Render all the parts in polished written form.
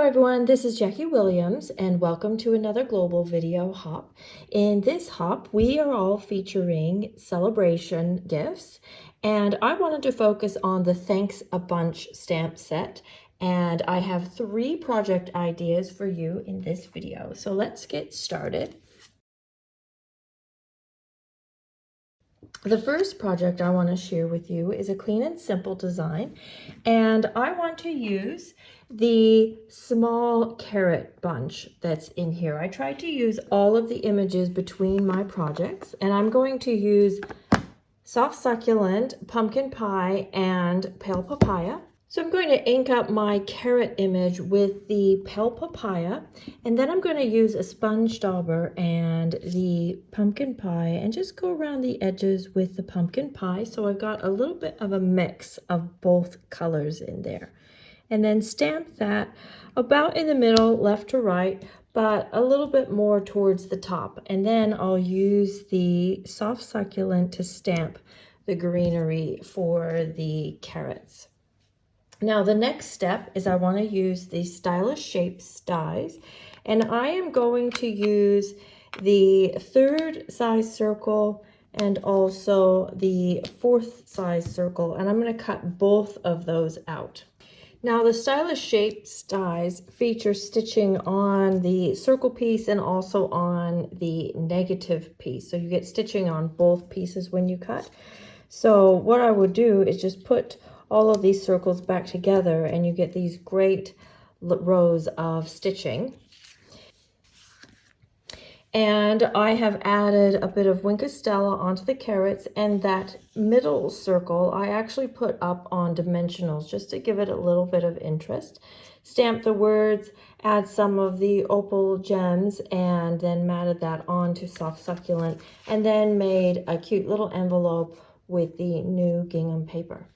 everyone, this is Jackie Williams and welcome to another global video hop. In this hop, we are all featuring SaleABration gifts, and I wanted to focus on the Thanks a Bunch stamp set, and I have 3 project ideas for you in this video. So let's get started. The first project I want to share with you is a clean and simple design, and I want to use the small carrot bunch that's in here. I tried to use all of the images between my projects, and I'm going to use soft succulent, pumpkin pie, and pale papaya. So I'm going to ink up my carrot image with the pale papaya, and then I'm going to use a sponge dauber and the pumpkin pie and just go around the edges with the pumpkin pie. So I've got a little bit of a mix of both colors in there. And then stamp that about in the middle, left to right, but a little bit more towards the top. And then I'll use the soft succulent to stamp the greenery for the carrots. Now the next step is I want to use the Stylish Shapes dies, and I am going to use the 3rd size circle and also the 4th size circle, and I'm going to cut both of those out. Now the Stylish Shapes dies feature stitching on the circle piece and also on the negative piece, so you get stitching on both pieces when you cut. So what I would do is just put all of these circles back together and you get these great rows of stitching. And I have added a bit of Wink of Stella onto the carrots, and that middle circle I actually put up on dimensionals just to give it a little bit of interest. Stamp the words, add some of the opal gems, and then matted that onto soft succulent, and then made a cute little envelope with the new gingham paper.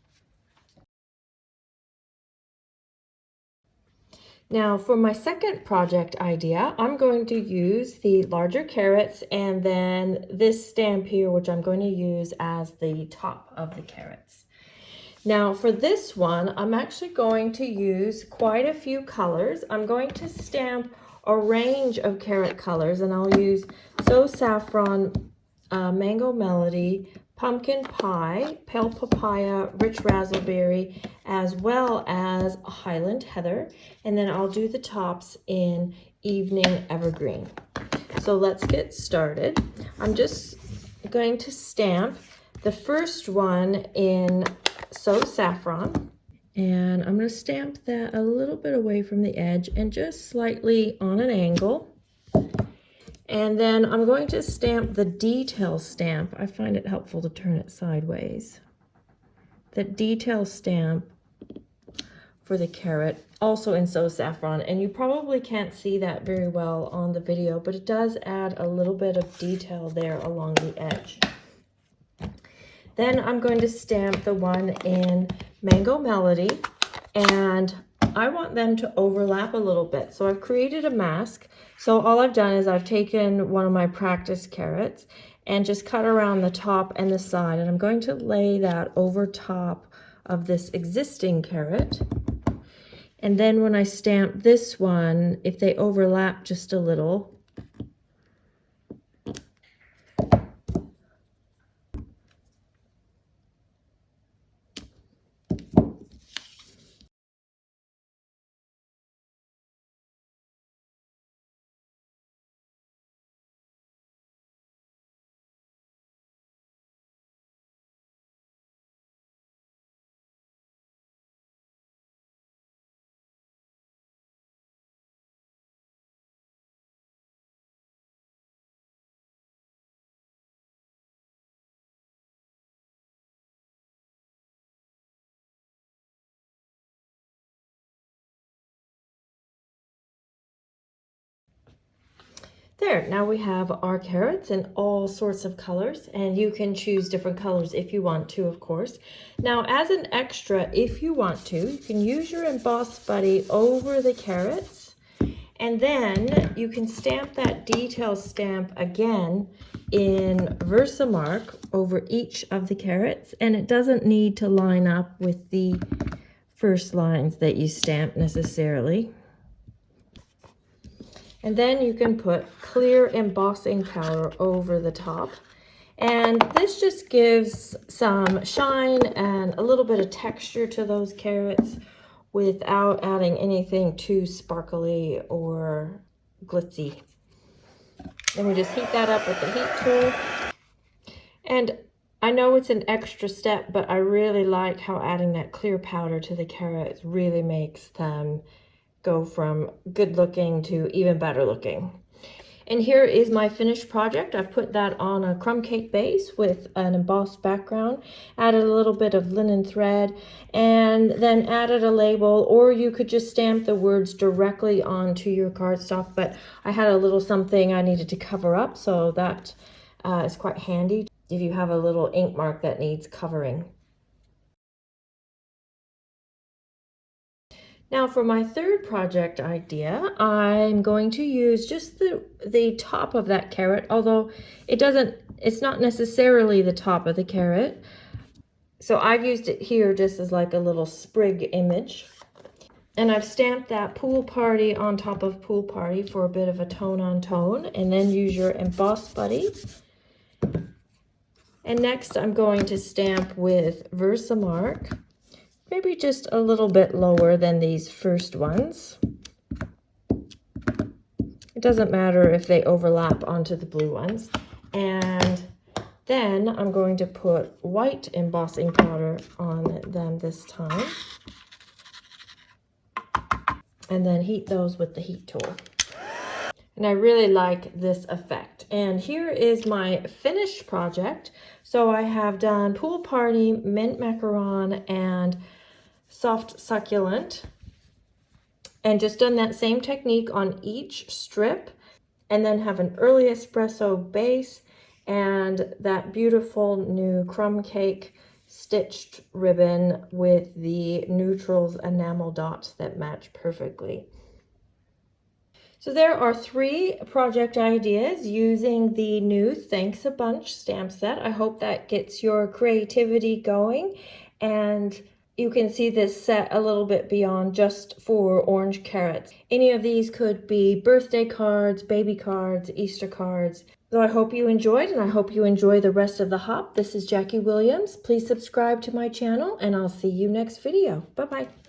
Now for my second project idea, I'm going to use the larger carrots and then this stamp here, which I'm going to use as the top of the carrots. Now for this one, I'm actually going to use quite a few colors. I'm going to stamp a range of carrot colors, and I'll use So Saffron, Mango Melody, Pumpkin Pie, Pale Papaya, Rich Razzleberry, as well as Highland Heather, and then I'll do the tops in Evening Evergreen. So let's get started. I'm just going to stamp the first one in So Saffron, and I'm going to stamp that a little bit away from the edge and just slightly on an angle. And then I'm going to stamp the detail stamp. I find it helpful to turn it sideways. The detail stamp for the carrot, also in So Saffron, and you probably can't see that very well on the video, but it does add a little bit of detail there along the edge. Then I'm going to stamp the one in Mango Melody, and I want them to overlap a little bit. So I've created a mask. So all I've done is I've taken one of my practice carrots and just cut around the top and the side, and I'm going to lay that over top of this existing carrot. And then when I stamp this one, if they overlap just a little, there, now we have our carrots in all sorts of colors, and you can choose different colors if you want to, of course. Now, as an extra, if you want to, you can use your Embossed Buddy over the carrots, and then you can stamp that detail stamp again in Versamark over each of the carrots, and it doesn't need to line up with the first lines that you stamp necessarily. And then you can put clear embossing powder over the top. And this just gives some shine and a little bit of texture to those carrots without adding anything too sparkly or glitzy. Then we just heat that up with the heat tool. And I know it's an extra step, but I really like how adding that clear powder to the carrots really makes them go from good looking to even better looking. And here is my finished project. I've put that on a crumb cake base with an embossed background, added a little bit of linen thread, and then added a label, or you could just stamp the words directly onto your cardstock, but I had a little something I needed to cover up, so that is quite handy if you have a little ink mark that needs covering. Now for my third project idea, I'm going to use just the top of that carrot, although it's not necessarily the top of the carrot. So I've used it here just as like a little sprig image. And I've stamped that pool party on top of pool party for a bit of a tone on tone, and then use your embossed buddy. And next I'm going to stamp with Versamark. Maybe just a little bit lower than these first ones. It doesn't matter if they overlap onto the blue ones. And then I'm going to put white embossing powder on them this time. And then heat those with the heat tool. And I really like this effect. And here is my finished project. So I have done pool party, mint macaron, and soft succulent, and just done that same technique on each strip, and then have an early espresso base and that beautiful new crumb cake stitched ribbon with the neutrals enamel dots that match perfectly. So there are 3 project ideas using the new Thanks a Bunch stamp set. I hope that gets your creativity going, and you can see this set a little bit beyond just for orange carrots. Any of these could be birthday cards, baby cards, Easter cards. So I hope you enjoyed, and I hope you enjoy the rest of the hop. This is Jackie Williams. Please subscribe to my channel, and I'll see you next video. Bye-bye.